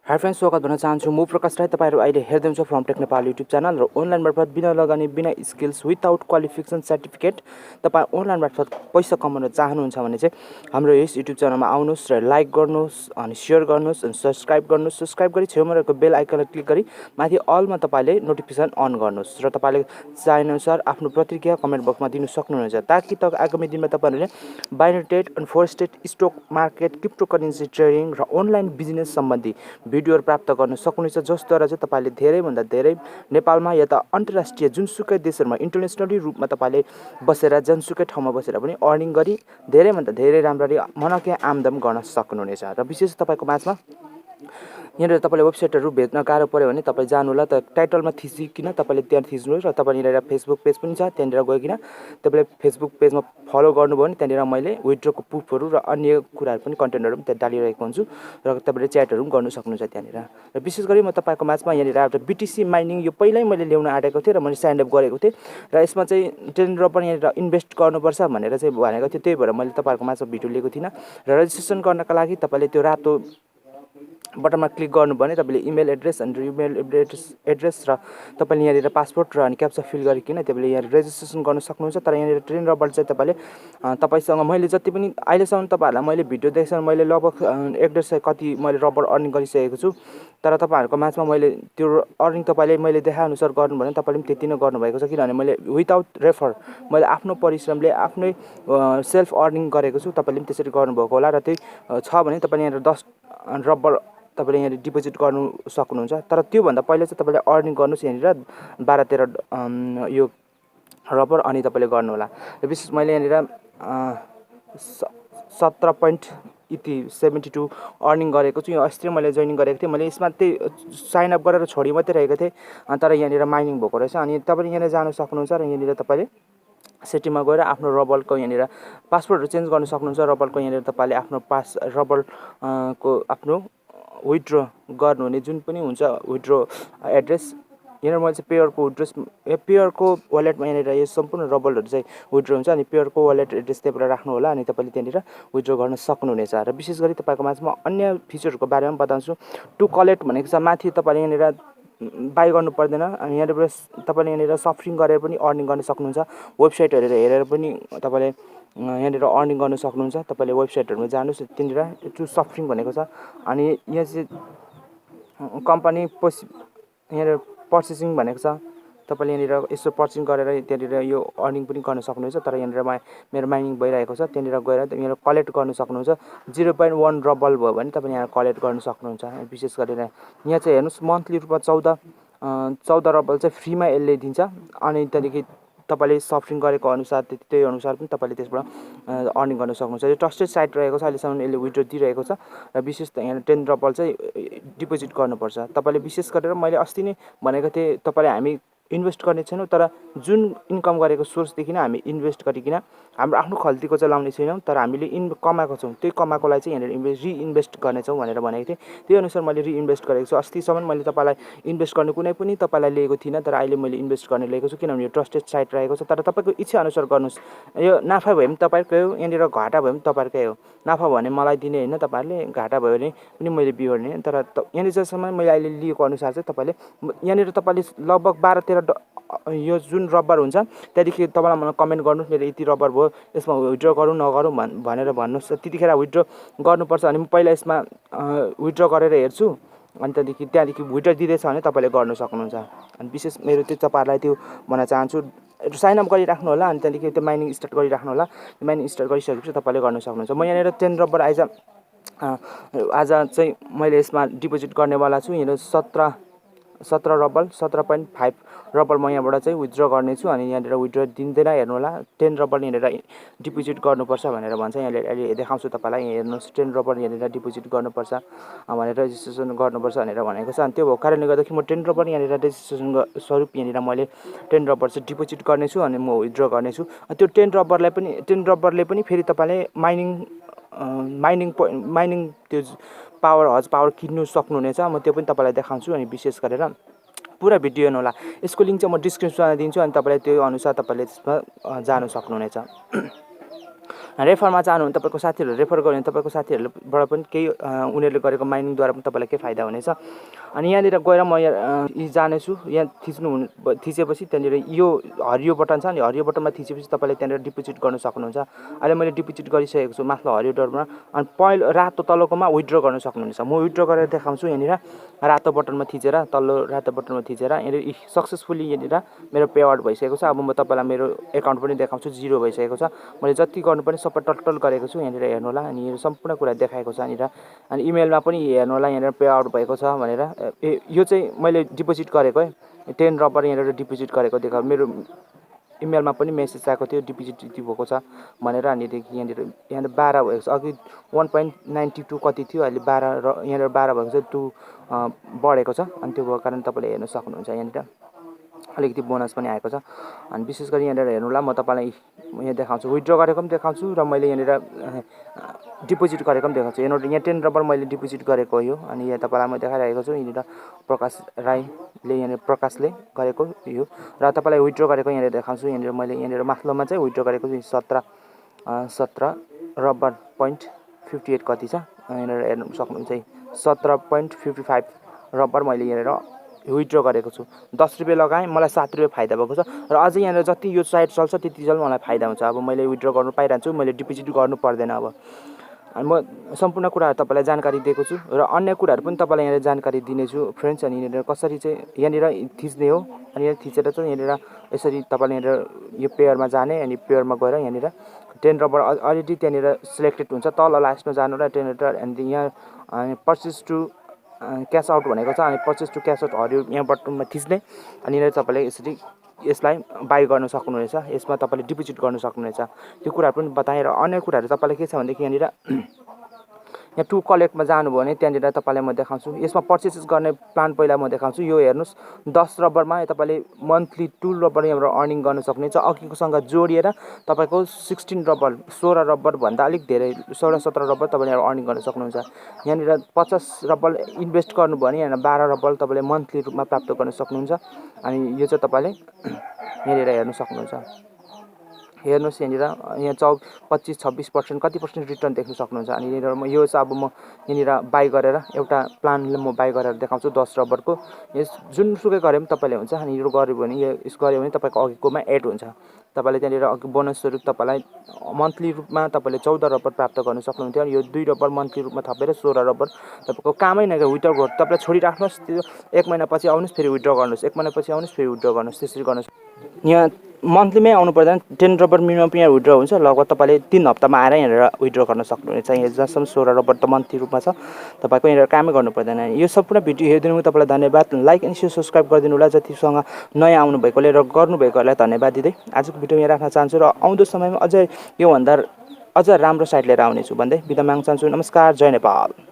High friends, स्वागत भन्न चाहन्छु। म प्रकाश राई। तपाईहरु अहिले हेर्दै हुनुहुन्छ फ्रमटेक नेपाल युट्युब च्यानल र अनलाइन मार्फत बिना लगानी बिना स्किल्स विदाउट क्वालिफिकेसन सर्टिफिकेट तपाई अनलाइन मार्फत पैसा कमाउन चाहनुहुन्छ भने चाहिँ हाम्रो यस युट्युब च्यानलमा आउनुहोस् र लाइक गर्नुहोस् अनि शेयर गर्नुहोस् अनि सब्स्क्राइब गर्नुहोस्। सब्स्क्राइब गरी छेउमा रहेको बेल आइकनलाई क्लिक गरी माथि अलमा तपाईले नोटिफिकेसन अन गर्नुहोस् र तपाईले चाहेअनुसार आफ्नो प्रतिक्रिया कमेन्ट बक्समा दिन सक्नुहुन्छ ताकि आगामी दिनमा तपाईहरुले बाइनरी ट्रेड अनि forex trade, stock market, cryptocurrency trading र अनलाइन बिजनेस सम्बन्धी भिडियोहरु प्राप्त गर्न सक्नुहुन्छ, जसद्वारा चाहिँ तपाईले धेरै भन्दा धेरै नेपालमा या त अन्तर्राष्ट्रिय जुनसुकै देशहरुमा इन्टरनेशनली रूपमा तपाईले बसेर जुनसुकै ठाउँमा बसेर पनि अर्निङ गरी धेरै भन्दा धेरै राम्ररी मनकै आमदाम गर्न सक्नुहुनेछ। र विशेष तपाईको माझमा यहाँ तपाईले वेबसाइटहरु भेट्न गाह्रो पर्यो भने तपाई जानु होला त टाइटलमा थिचिकिन तपाईले त्यहाँ थिच्नुस् र तपाईले यहाँ फेसबुक पेज पनि छ, त्यहाँनिर गइकिन तपाईले फेसबुक पेजमा फलो गर्नुभयो भने त्यहाँनिर मैले विथड्रको प्रुफहरु र अन्य कुराहरु पनि कन्टेन्टहरु पनि त्यहाँ डालिरहेको हुन्छु र तपाईले च्याटहरु पनि गर्न सक्नुहुन्छ त्यहाँनिर। र विशेष गरी म तपाईको माझमा यहाँ एउटा बीटीसी माइनिङ यो पहिल्यै मैले ल्याउन आँटेको थिएँ र मैले साइन अप गरेको थिएँ र यसमा चाहिँ 10 रुपैयाँ यहाँ इन्भेस्ट गर्नुपर्छ भनेर चाहिँ भनेको थियो। त्यही भएर मैले तपाईहरुको माझमा भिडियो लिएको थिइनँ र रजिस्ट्रेसन गर्नका लागि तपाईले त्यो रातो बटनमा क्लिक गर्नुभयो भने तपाईले इमेल एड्रेस अनि इमेल एड्रेस र तपाईले यहाँ पासपोर्ट र अनि क्याप्चा फिल गरिकिन तपाईले यहाँ रेजिस्ट्रेसन गर्न सक्नुहुन्छ। तर यहाँ ट्रेन रबर चाहिँ तपाईले तपाईसँग मैले जति पनि अहिलेसम्म तपाईहरुलाई मैले भिडियो देखाएँ, मैले लगभग 1.5 सय कति मैले रबर अर्निङ गरिसकेको छु। तर तपाईहरुको माझमा मैले त्यो अर्निङ तपाईले मैले देखाए अनुसार गर्नु भने तपाईले पनि त्यति नै गर्नुभएको छ, किनभने मैले विदाउट रेफर मैले आफ्नो परिश्रमले आफ्नै सेल्फ अर्निङ गरेको छु। तपाईले पनि त्यसरी गर्नुभएको होला र त्यही छ भने तपाईले यहाँ 10 रबर तपाईले यहाँ डिपोजिट गर्नु सक्नुहुन्छ। तर त्यो भन्दा पहिले चाहिँ तपाईले अर्निङ गर्नुस् यहाँ 12-13 यो रबर अनि तपाईले गर्नु होला। र विशेष मैले यहाँ 17.72 अर्निङ गरेको छु। यो अस्ति मैले जोइनिङ गरेको थिएँ। मैले यसमा त्यही साइन अप गरेर छोडी मात्रै रहेको थिएँ, तर यहाँ माइनिङ भएको रहेछ। अनि तपाईले यहाँ जान सक्नुहुन्छ र यहाँ तपाईले सेटिङमा गएर आफ्नो रबलको यहाँ पासवर्डहरु चेन्ज गर्न सक्नुहुन्छ। रबलको यहाँ तपाईले आफ्नो रबल को आफ्नो विथड्र गर्नुहुने जुन पनि हुन्छ विथड्र एड्रेस यहाँ मैले चाहिँ पेयरको एड्रेस पेयरको वालेटमा यहाँ यो सम्पूर्ण रबलहरु चाहिँ विथड्र हुन्छ अनि पेयरको वालेट एड्रेस त्यहाँबाट राख्नु होला अनि तपाईले त्यहाँनिर विथड्र गर्न सक्नुहुनेछ। र विशेष गरी तपाईको माझमा अन्य फिचरहरुको बारेमा बताउँछु। टु कलेक्ट भनेको छ माथि तपाईले यहाँ बाइ गर्नु पर्दैन अनि यहाँ तपाईले यहाँ सफ्रिङ गरेर पनि अर्निङ गर्न सक्नुहुन्छ। वेबसाइटहरु हेरेर पनि तपाईले यहाँ अर्निङ गर्न सक्नुहुन्छ। तपाईले वेबसाइटहरुमा जानुस्, त्यहाँनिर टु सफ्रिङ भनेको छ अनि यहाँ चाहिँ कम्पनी यहाँ पर्चेसिङ भनेको छ। तपाईले यहाँ यसो पर्चेसिङ गरेर त्यहाँनिर यो अर्निङ पनि गर्न सक्नुहुन्छ। तर यहाँ मेरो माइनिङ भइरहेको छ, त्यहाँनिर गएर यहाँ कलेक्ट गर्न सक्नुहुन्छ। 0.1 रबल भयो भने तपाईले यहाँ कलेक्ट गर्न सक्नुहुन्छ। विशेष गरेर यहाँ चाहिँ हेर्नुस् मन्थली रूपमा 14 रबल चाहिँ फ्रीमा यसले दिन्छ अनि त्यहाँदेखि तपाईले सफ्रिङ गरेको अनुसार त्यही अनुसार पनि तपाईले त्यसबाट अर्निङ गर्न सक्नुहुन्छ। यो ट्रस्टेड साइट रहेको छ, अहिलेसम्म यसले विथड्र दिइरहेको छ र विशेष यहाँ 10 रबल चाहिँ डिपोजिट गर्नुपर्छ। तपाईले विशेष गरेर मैले अस्ति नै भनेको थिएँ तपाईले हामी इन्भेस्ट गर्ने छैनौं, तर जुन इन्कम गरेको सोर्सदेखि नै हामी इन्भेस्ट गरिकिन हाम्रो आफ्नो खल्तीको चाहिँ लाउने छैनौं, तर हामीले कमाएको छौं त्यही कमाएकोलाई चाहिँ यहाँ रिइन्भेस्ट गर्नेछौं भनेर भनेको थिएँ। त्यही अनुसार मैले रिइन्भेस्ट गरेको छु। अस्तिसम्म मैले तपाईलाई इन्भेस्ट गर्ने कुनै पनि तपाईलाई लिएको थिइनँ, तर अहिले मैले इन्भेस्ट गर्ने लिएको छु किनभने यो ट्रस्टेड साइट रहेको छ। तर तपाईको इच्छा अनुसार गर्नुस्। यो नाफा भयो भने तपाईकै हो, यहाँनिर घाटा भयो भने तपाईकै हो। नाफा भयो भने मलाई दिने हैन तपाईहरुले, घाटा भयो भने पनि मैले बिहोर्ने। तर यहाँनिर जसम्म मैले अहिले लिएको अनुसार चाहिँ तपाईले यहाँनिर तपाईले लगभग 12-13 यो जुन रबर हुन्छ त्यहाँदेखि तपाईलाई मलाई कमेन्ट गर्नुस् मेरो यति रबर भयो, यसमा विथड्र गरौँ नगरौँ भनेर भन्नुस्। त्यतिखेर विथड्र गर्नुपर्छ अनि म पहिला यसमा विथड्र गरेर हेर्छु अनि त्यहाँदेखि विथड्र दिँदैछ भने तपाईले गर्न सक्नुहुन्छ। अनि विशेष मेरो त्यो तपाईहरुलाई त्यो भन्न चाहन्छु, साइन अप गरिराख्नु होला अनि त्यहाँदेखि त्यो माइनिङ स्टार्ट गरिराख्नु होला। माइनिङ स्टार्ट गरिसकेपछि तपाईले गर्न सक्नुहुन्छ। म यहाँ 10 रबर आज चाहिँ मैले यसमा डिपोजिट गर्नेवाला छु। यहाँ 17 रबल 17.5 रबल म यहाँबाट चाहिँ विथड्र गर्नेछु अनि यहाँ विथड्र दिँदैन हेर्नु होला। 10 रबल यहाँ डिपोजिट गर्नुपर्छ भनेर भन्छ। यहाँले अहिले देखाउँछु तपाईलाई। यहाँ हेर्नुस् 10 रबल यहाँ डिपोजिट गर्नुपर्छ भनेर रेजिस्ट्रेसन गर्नुपर्छ भनेर भनेको छ। अनि त्यो भएको कारणले गर्दाखेरि म 10 रबल यहाँ रेजिस्ट्रेसन स्वरूप यहाँ मैले 10 रबल चाहिँ डिपोजिट गर्नेछु अनि म विथड्र गर्नेछु। त्यो 10 रबरले पनि फेरि तपाईले माइनिङ त्यो हज पावर किन्नु सक्नुहुनेछ। म त्यो पनि तपाईलाई देखाउँछु अनि विशेष गरेर पुरा भिडियो हेर्नु होला। यसको लिंक चाहिँ म डिस्क्रिप्सनमा दिन्छु अनि तपाईले त्यो अनुसार तपाईले त्यसमा जान सक्नुहुनेछ। रेफरमा चाहनु भने तपाईँको साथीहरूले रेफर गर्यो भने तपाईँको साथीहरूबाट पनि केही उनीहरूले गरेको माइनिङद्वारा पनि तपाईँलाई केही फाइदा हुनेछ। अनि यहाँनिर गएर म यहाँ जानेछु। यहाँ थिचेपछि त्यहाँनिर यो हरियो बटन छ नि, हरियो बटनमा थिचेपछि तपाईँले त्यहाँनिर डिपोजिट गर्न सक्नुहुन्छ। अहिले मैले डिपोजिट गरिसकेको छु माथिल्लो हरियो डटमा। अनि पहिलो रातो तलकोमा विथड्र गर्न सक्नुहुन्छ। म विथड्र गरेर देखाउँछु। यहाँनिर रातो बटनमा थिचेर, तल्लो रातो बटनमा थिचेर यहाँनिर सक्सेसफुली यहाँनिर मेरो पे आउट भइसकेको छ। अब म तपाईँलाई मेरो एकाउन्ट पनि देखाउँछु, 0 भइसकेको छ। मैले जति गर्नुपर्ने सबै टटल गरेको छु। यहाँनिर हेर्नु होला, अनि यो सम्पूर्ण कुरा देखाएको छ यहाँनिर। अनि इमेलमा पनि हेर्नु होला, यहाँनिर पे आउट भएको छ भनेर। यो चाहिँ मैले डिपोजिट गरेको है, 10 रबर यहाँनिर डिपोजिट गरेको देखाउ। मेरो इमेलमा पनि मेसेज आएको थियो डिपोजिट भएको छ भनेर। अनि यहाँनिर 12 भएको छ। अघि 1.92 कति थियो, अहिले 12 र यहाँनिर 12 भएको छ, 2 बढेको छ। अनि त्यो भएको कारण तपाईँले हेर्न सक्नुहुन्छ। यहाँनिर अलिकति बोनस पनि आएको छ। अनि विशेष गरी यहाँनिर हेर्नु होला, म तपाईँलाई यहाँ देखाउँछु, विथड्र गरेको पनि देखाउँछु र मैले यहाँनिर डिपोजिट गरेको पनि देखाउँछु। यहाँ 10 रबर मैले डिपोजिट गरेको हो। अनि यहाँ तपाईँलाई म देखाइरहेको छु। यहाँनिर प्रकाश राईले यहाँनिर प्रकाशले गरेको यो, र तपाईँलाई विथड्र गरेको यहाँनिर देखाउँछु। यहाँनिर मैले यहाँनिर माथिल्लोमा चाहिँ विथड्र गरेको छु 17 रबर 0.58 कति छ यहाँनिर हेर्नु सक्नुहुन्छ। 17.55 रबर मैले यहाँनिर विथड्र गरेको छु। 10 रुपियाँ लगाएँ, मलाई 7 रुपियाँ फाइदा भएको छ। र अझै यहाँनिर जति यो साइट चल्छ त्यति जल मलाई फाइदा हुन्छ। अब मैले विथड्र गर्नु पाइरहन्छु, मैले डिपोजिट गर्नु पर्दैन। अब अनि म सम्पूर्ण कुराहरू तपाईँलाई जानकारी दिएको छु र अन्य कुराहरू पनि तपाईँलाई यहाँनिर जानकारी दिनेछु फ्रेन्ड्स। अनि यहाँनिर कसरी चाहिँ यहाँनिर थिच्ने हो, अनि यहाँ थिचेर चाहिँ यहाँनिर यसरी तपाईँले यहाँनिर यो पेयरमा जाने, अनि पेयरमा गएर यहाँनिर 10 रबर अलरेडी त्यहाँनिर सिलेक्टेड हुन्छ। तल लास्टमा जानु र 10 रबर, अनि यहाँ पर्चेस टु क्यास आउट भनेको छ। अनि पर्चेस टु क्यास आउट हरियो यहाँ बटनमा थिच्ने, अनि यहाँनिर तपाईँले यसरी यसलाई बाई गर्न सक्नुहुनेछ। यसमा तपाईँले डिपोजिट गर्न सक्नुहुनेछ। त्यो कुराहरू पनि बताएँ। र अन्य कुराहरू तपाईँले के छ भनेदेखि यहाँनिर यहाँ टु कलेक्टमा जानुभयो भने त्यहाँनिर तपाईँलाई म देखाउँछु। यसमा पर्चेसेस गर्ने प्लान पहिला म देखाउँछु। यो हेर्नुहोस्, 10 रबरमा तपाईँले मन्थली 2 रबर यहाँबाट अर्निङ गर्न सक्नुहुन्छ। अघिकोसँग जोडिएर तपाईँको 16 रबर 16 रबरभन्दा अलिक धेरै 16-17 रबर तपाईँले अर्निङ गर्न सक्नुहुन्छ। यहाँनिर 50 रबर इन्भेस्ट गर्नुभयो भने यहाँ 12 रबर तपाईँले मन्थली रूपमा प्राप्त गर्न सक्नुहुन्छ। अनि यो चाहिँ तपाईँले यहाँनिर हेर्न सक्नुहुन्छ। हेर्नुहोस्, यहाँनिर यहाँ 25-26% कति पर्सेन्ट रिटर्न देख्न सक्नुहुन्छ। अनि यहाँनिर यो चाहिँ अब म यहाँनिर बाई गरेर एउटा प्लानले म बाई गरेर देखाउँछु 10 रबरको। यस जुनसुकै गरे पनि तपाईँले हुन्छ। अनि यो गऱ्यो भने यस गऱ्यो भने तपाईँको अघिकोमा एड हुन्छ। तपाईँले त्यहाँनिर बोनस स्वरूप तपाईँलाई मन्थली रूपमा तपाईँले 14 रबर प्राप्त गर्न सक्नुहुन्थ्यो। अनि यो 2 रबर मन्थली रूपमा थपेर 16 रबर तपाईँको कामै नगरे विथड्र गर्नु। तपाईँले छोडिराख्नुहोस्, त्यो 1 महिनापछि आउनुहोस्, फेरि विथड्र गर्नुहोस्, 1 महिनापछि आउनुहोस्, फेरि विथड्र गर्नुहोस्, त्यसरी गर्नुहोस्। यहाँ मन्थलीमै आउनु पर्दैन, 10 रबर मिनिमम यहाँ विथड्र हुन्छ। लगभग तपाईँले 3 हप्तामा आएर यहाँनिर विथड्र गर्न सक्नुहुनेछ। यहाँ जसम्म 16 रबर त मन्थली रूपमा छ, तपाईँको यहाँनिर कामै गर्नु पर्दैन। यो सम्पूर्ण भिडियो हेरिदिनु तपाईँलाई धन्यवाद। लाइक एन्ड सेयर सब्सक्राइब गरिदिनु होला जतिसँग नयाँ आउनुभएकोले र गर्नुभएकोहरूलाई धन्यवाद दिँदै आजको भिडियो यहाँ राख्न चाहन्छु। र आउँदो समयमा अझै योभन्दा अझ राम्रो साइट लिएर आउनेछु भन्दै बिदा माग्न चाहन्छु। नमस्कार, जय नेपाल।